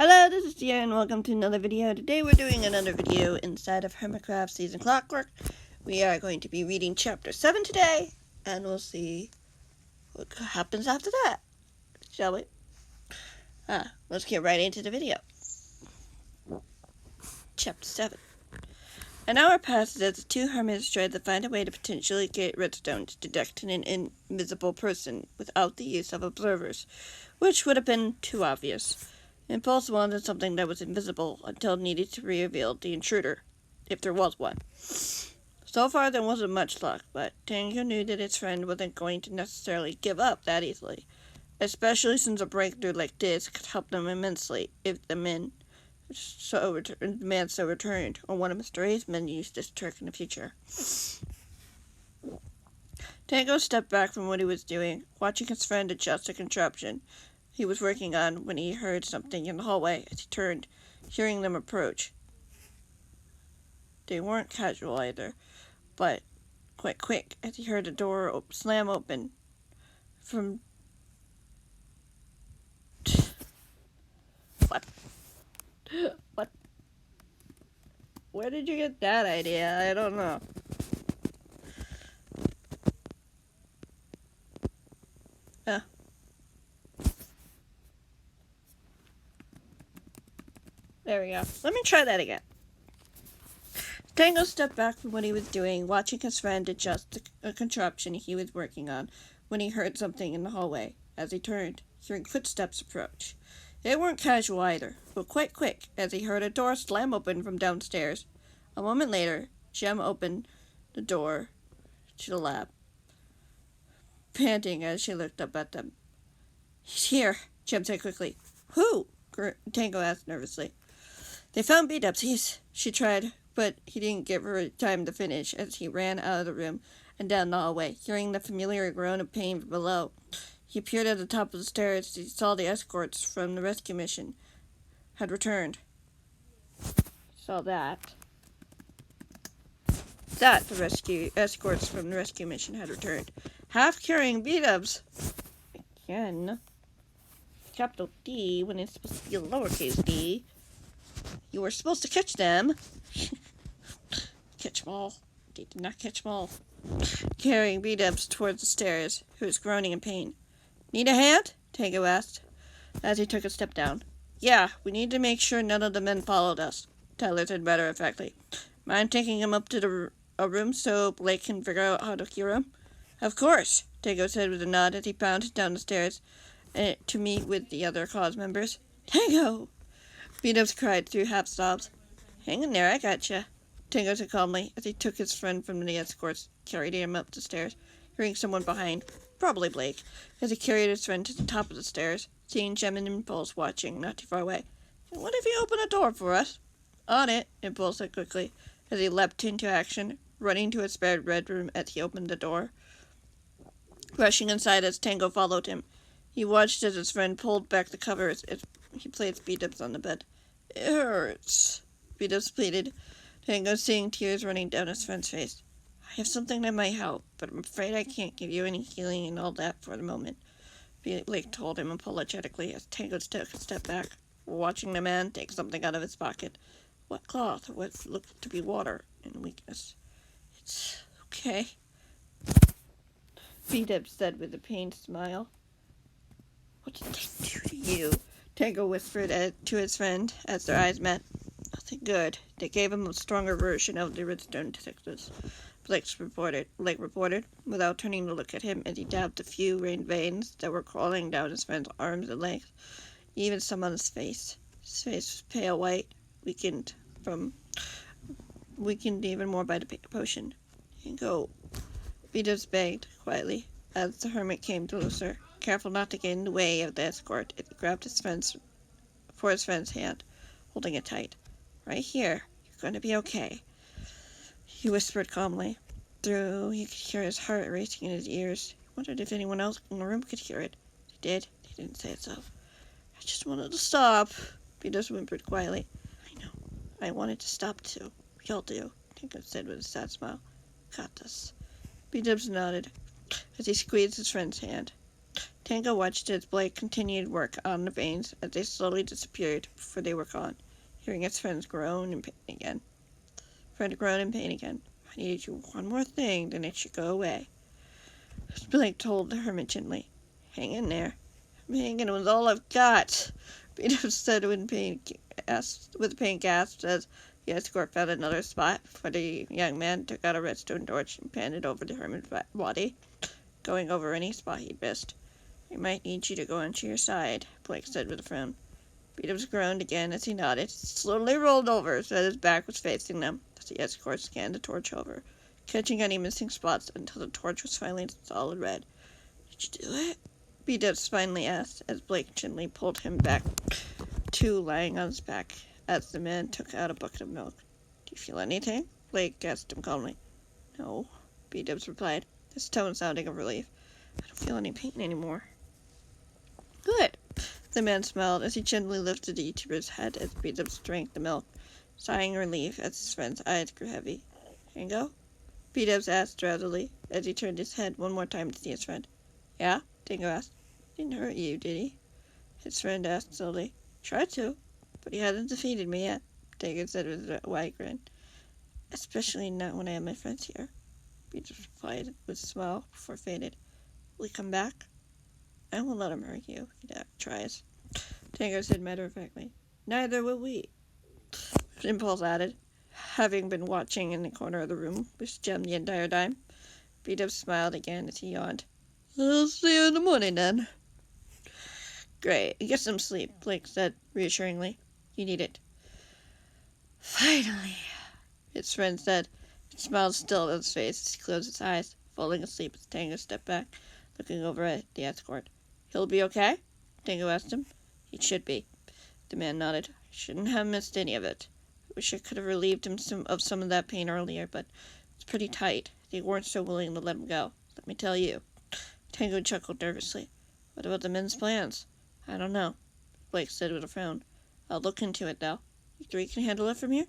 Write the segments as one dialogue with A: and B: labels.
A: Hello, this is Gia and welcome to another video. Today we're doing another video inside of Hermitcraft Season Clockwork. We are going to be reading Chapter 7 today, and we'll see what happens after that, shall we? Let's get right into the video. Chapter 7. An hour passes as the two hermits try to find a way to potentially get redstone to detect an invisible person without the use of observers, which would have been too obvious. Impulse wanted something that was invisible until it needed to reveal the intruder, if there was one. So far there wasn't much luck, but Tango knew that his friend wasn't going to necessarily give up that easily, especially since a breakthrough like this could help them immensely if the man so returned, or one of Mr. A's men used this trick in the future. Tango stepped back from what he was doing, watching his friend adjust the contraption he was working on when he heard something in the hallway as he turned, hearing them approach. They weren't casual either, but quite quick as he heard a door slam open from... What? Where did you get that idea? I don't know. There we go. Let me try that again. Tango stepped back from what he was doing, watching his friend adjust a contraption he was working on when he heard something in the hallway. As he turned, hearing footsteps approach. They weren't casual either, but quite quick as he heard a door slam open from downstairs. A moment later, Jem opened the door to the lab, panting as she looked up at them. "He's here," Jem said quickly. "Who?" Tango asked nervously. "They found beat-ups. She tried, but he didn't give her time to finish as he ran out of the room and down the hallway, hearing the familiar groan of pain from below. He appeared at the top of the stairs as he saw the escorts from the rescue mission had returned. Saw that the escorts from the rescue mission had returned, half carrying beat-ups. Again, capital D when it's supposed to be a lowercase d. You were supposed to catch them. Catch them all. They did not catch them all. Carrying beat-ups towards the stairs, who was groaning in pain. "Need a hand?" Tango asked, as he took a step down. "Yeah, we need to make sure none of the men followed us," Tyler said matter-of-factly. "Mind taking him up to a room so Blake can figure out how to cure him?" "Of course," Tango said with a nod as he bounded down the stairs to meet with the other cause members. "Tango!" Beat-ups cried through half-sobs. "Hang in there, I gotcha," Tango said calmly as he took his friend from the escorts, carried him up the stairs, hearing someone behind, probably Blake, as he carried his friend to the top of the stairs, seeing Jem and Impulse watching not too far away. "What if you open a door for us?" "On it," Impulse said quickly, as he leapt into action, running to his spare bedroom as he opened the door. Rushing inside as Tango followed him, he watched as his friend pulled back the covers as he placed beat-ups on the bed. "It hurts," beat-ups pleaded, Tango seeing tears running down his friend's face. "I have something that might help, but I'm afraid I can't give you any healing and all that for the moment," Blake told him apologetically as Tango took a step back, watching the man take something out of his pocket. Wet cloth, what looked to be water, in weakness. "It's okay," beat-ups said with a pained smile. "What did they do to you?" Tango whispered to his friend as their eyes met. "Nothing good. They gave him a stronger version of the redstone detectors," Blake reported, without turning to look at him as he dabbed the few rain veins that were crawling down his friend's arms and legs, even some on his face. His face was pale white, weakened even more by the potion. "Tango," Beat-ups begged quietly as the hermit came closer, careful not to get in the way of the escort as he grabbed his friend's hand, holding it tight. "Right here. You're going to be okay," he whispered calmly. Though he could hear his heart racing in his ears, he wondered if anyone else in the room could hear it. They did. They didn't say it so. "I just wanted to stop," Beat-ups whimpered quietly. "I know. I wanted to stop too. We all do," Tango said with a sad smile. "Got this." Beat-ups nodded as he squeezed his friend's hand. Tango watched as Blake continued work on the veins as they slowly disappeared before they were gone, hearing his friend groan in pain again. I needed you one more thing, then it should go away. Blake told the hermit gently. Hang in there. I'm hanging with all I've got, Peter said with pain gasped as the escort found another spot, for the young man took out a redstone torch and panned it over the hermit's body, going over any spot he missed. I might need you to go onto your side, Blake said with a frown. Beatles groaned again as he nodded, slowly rolled over so that his back was facing them as the escort scanned the torch over, catching any missing spots until the torch was finally solid red. Did you do it? Beatles finally asked as Blake gently pulled him back to lying on his back as the man took out a bucket of milk. Do you feel anything? Blake asked him calmly. No, Beatles replied, his tone sounding of relief. I don't feel any pain anymore. Good. The man smiled as he gently lifted the YouTuber's head as Beatles drank the milk, sighing relief as his friend's eyes grew heavy. Tango? Beatles asked drowsily as he turned his head one more time to see his friend. Yeah? Tango asked. Didn't hurt you, did he? His friend asked slowly. Tried to, but he hasn't defeated me yet, Tango said with a wide grin. Especially not when I have my friends here, Beatles replied with a smile before faded. Will he come back? I won't let him hurt you, if he tries, Tango said matter-of-factly. Neither will we, Impulse added, having been watching in the corner of the room with Gem the entire time. Beatles smiled again as he yawned. I'll see you in the morning, then. Great. Get some sleep, Blake said reassuringly. You need it. Finally, his friend said, and smiled still on his face as he closed his eyes, falling asleep as Tango stepped back, looking over at the escort. He'll be okay? Tango asked him. He should be. The man nodded. I shouldn't have missed any of it. I wish I could have relieved him of some of that pain earlier, but it's pretty tight. They weren't so willing to let him go, let me tell you. Tango chuckled nervously. What about the men's plans? I don't know, Blake said with a frown. I'll look into it, though. You three can handle it from here?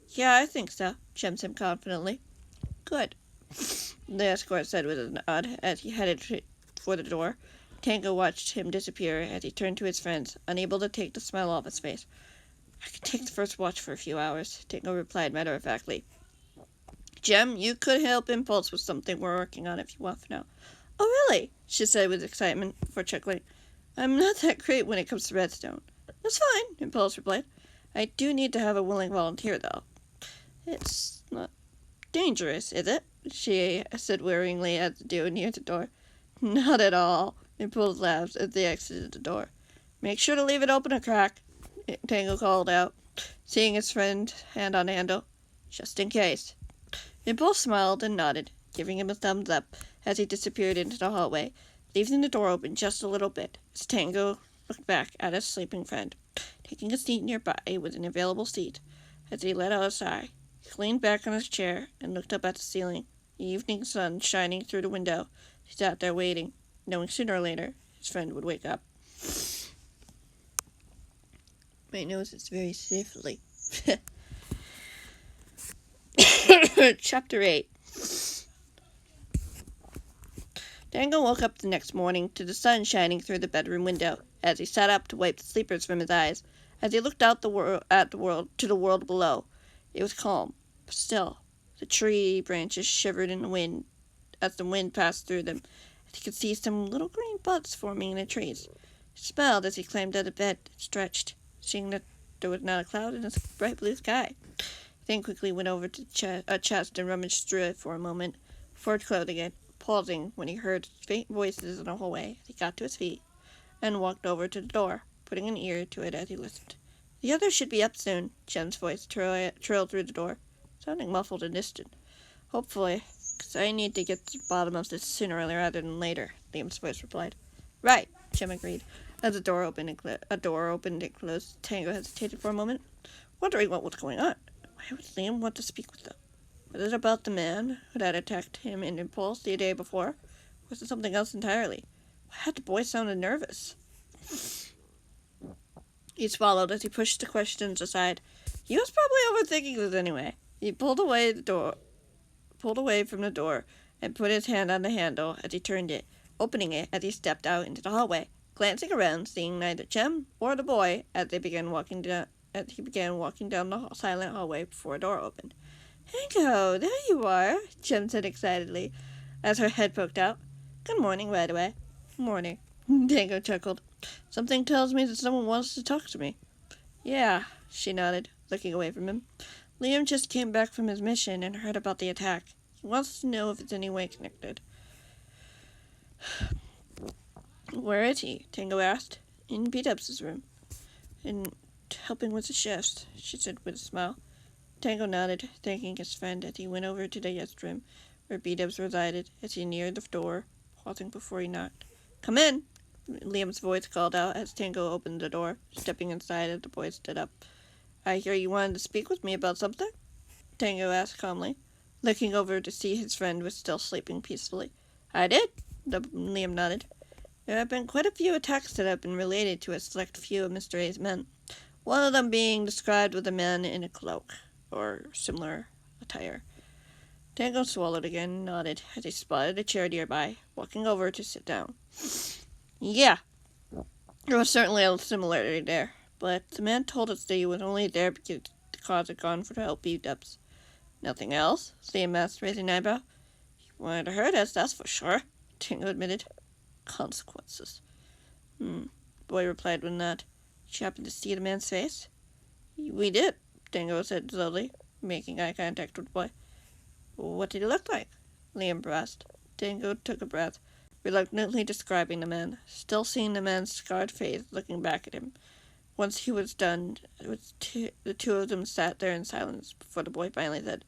A: Yeah, I think so, Gem said confidently. Good, the escort said with a nod as he headed for the door. Tango watched him disappear as he turned to his friends, unable to take the smile off his face. I could take the first watch for a few hours, Tango replied matter-of-factly. Gem, you could help Impulse with something we're working on if you want for now. Oh, really? She said with excitement before chuckling. I'm not that great when it comes to redstone. That's fine, Impulse replied. I do need to have a willing volunteer, though. It's not dangerous, is it? She said worryingly at the duo near the door. Not at all, Impulse laughed as they exited the door. Make sure to leave it open a crack, Tango called out, seeing his friend hand on the handle. Just in case. Impulse smiled and nodded, giving him a thumbs up as he disappeared into the hallway, leaving the door open just a little bit as Tango looked back at his sleeping friend, taking a seat nearby with an available seat. As he let out a sigh, he leaned back on his chair and looked up at the ceiling, the evening sun shining through the window. He sat there waiting, knowing sooner or later his friend would wake up. My nose is very sniffly. Chapter 8. Tango woke up the next morning to the sun shining through the bedroom window as he sat up to wipe the sleepers from his eyes. As he looked out to the world below, it was calm, but still. The tree branches shivered in the wind as the wind passed through them, and he could see some little green buds forming in the trees. He smiled as he climbed out of bed and stretched, seeing that there was not a cloud in the bright blue sky. He then quickly went over to a chest and rummaged through it for a moment before closing it, pausing when he heard faint voices in the hallway. He got to his feet and walked over to the door, putting an ear to it as he listened. The others should be up soon, Jem's voice trilled through the door, sounding muffled and distant. Hopefully, because I need to get to the bottom of this sooner rather than later, Liam's voice replied. Right, Jem agreed. As the door opened and closed, Tango hesitated for a moment, wondering what was going on. Why would Liam want to speak with them? Was it about the man who had attacked him in Impulse the day before? Or was it something else entirely? Why had the boy sounded nervous? He swallowed as he pushed the questions aside. He was probably overthinking this anyway. He pulled away from the door, and put his hand on the handle as he turned it, opening it as he stepped out into the hallway, glancing around, seeing neither Jem or the boy as he began walking down the silent hallway before a door opened. "Tango, there you are," Jem said excitedly, as her head poked out. "Good morning, right away." "Morning," Tango chuckled. "Something tells me that someone wants to talk to me." "Yeah," she nodded, looking away from him. "Liam just came back from his mission and heard about the attack. He wants to know if it's any way connected." "Where is he?" Tango asked. "In B-Dubs' room. And helping with the shifts," she said with a smile. Tango nodded, thanking his friend as he went over to the guest room, where B-Dubs resided, as he neared the door, pausing before he knocked. "Come in!" Liam's voice called out as Tango opened the door, stepping inside as the boy stood up. "I hear you wanted to speak with me about something?" Tango asked calmly, looking over to see his friend was still sleeping peacefully. "I did," Liam nodded. "There have been quite a few attacks that have been related to a select few of Mr. A's men, one of them being described with a man in a cloak, or similar attire." Tango swallowed again and nodded as he spotted a chair nearby, walking over to sit down. "Yeah, there was certainly a similarity there, but the man told us that he was only there because the cause had gone for to help B-Dubs." "Nothing else?" Liam asked, raising an eyebrow. "He wanted to hurt us, that's for sure," Tango admitted. "Consequences." The boy replied with a nod. "Did you happen to see the man's face?" "We did," Tango said slowly, making eye contact with the boy. "What did he look like?" Liam asked. Tango took a breath, reluctantly describing the man, still seeing the man's scarred face looking back at him. Once he was done, the two of them sat there in silence before the boy finally said,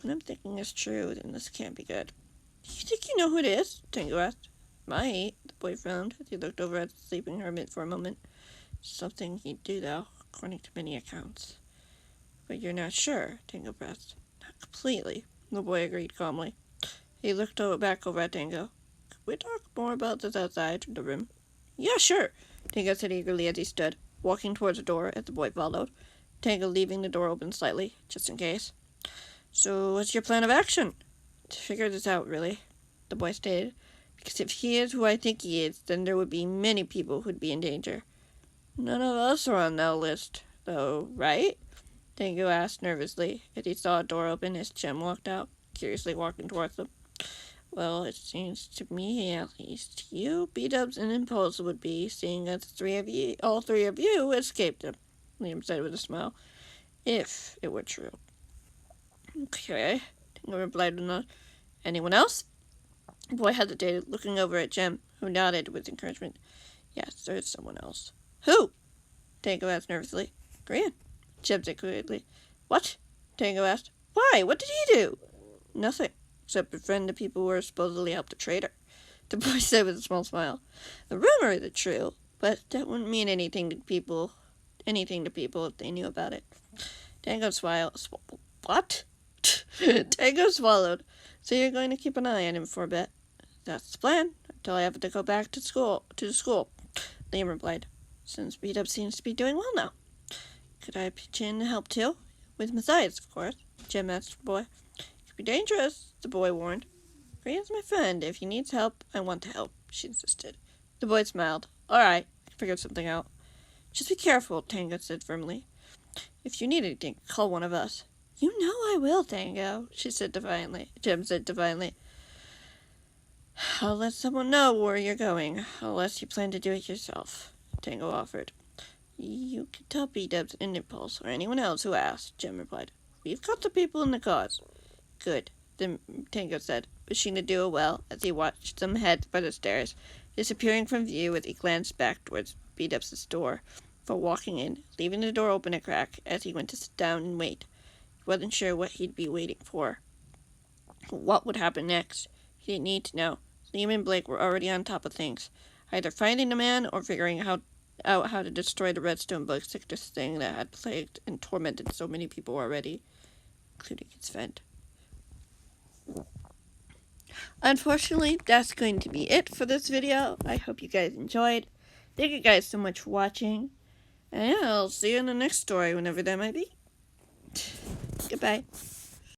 A: "What I'm thinking is true, then this can't be good." "Do you think you know who it is?" Tango asked. "Might," the boy frowned as he looked over at the sleeping hermit for a moment. "Something he'd do, though, according to many accounts." "But you're not sure?" Tango pressed. "Not completely," the boy agreed calmly. He looked back over at Tango. "Could we talk more about this outside the room?" "Yeah, sure," Tango said eagerly as he stood, walking towards the door as the boy followed, Tango leaving the door open slightly, just in case. "So what's your plan of action?" "To figure this out, really," the boy stated. "Because if he is who I think he is, then there would be many people who'd be in danger." "None of us are on that list, though, right?" Tango asked nervously as he saw a door open as Jem walked out, curiously walking towards them. "Well, it seems to me, at least, you, B-Dubs, and Impulse would be, seeing as all three of you escaped him," Liam said with a smile. "If it were true." "Okay," Tango replied with a nod. "Anyone else?" The boy hesitated, looking over at Jem, who nodded with encouragement. "Yes, there is someone else." "Who?" Tango asked nervously. "Grian," Jem said quickly. "What?" Tango asked. "Why? What did he do?" "Nothing, except befriend the people who were supposedly helped the traitor," the boy said with a small smile. "The rumor is true, but that wouldn't mean anything to people if they knew about it." Tango swallowed. "What?" Tango swallowed. "So you're going to keep an eye on him for a bit?" "That's the plan, until I have to go back to the school," Liam replied. "Since B-Dub seems to be doing well now." "Could I pitch in and help too? With Matthias, of course," Jem asked the boy. "It could be dangerous," the boy warned. "Grian's my friend. If he needs help, I want to help," she insisted. The boy smiled. "All right, I can figure something out." "Just be careful," Tango said firmly. "If you need anything, call one of us." "You know I will, Tango," Jem said defiantly. "I'll let someone know where you're going, unless you plan to do it yourself," Tango offered. "You can tell B-Dubs and Impulse, or anyone else who asks," Jem replied. "We've got the people in the cause." "Good," Tango said, wishing the duo well as he watched them head for the stairs, disappearing from view as he glanced back towards B-Dubs' door, before walking in, leaving the door open a crack as he went to sit down and wait. He wasn't sure what he'd be waiting for. What would happen next? He didn't need to know. Liam and Blake were already on top of things, either finding the man or figuring out how to destroy the redstone bug sickness thing that had plagued and tormented so many people already, including his friend. Unfortunately, that's going to be it for this video. I hope you guys enjoyed. Thank you guys so much for watching. And yeah, I'll see you in the next story, whenever that might be. Goodbye.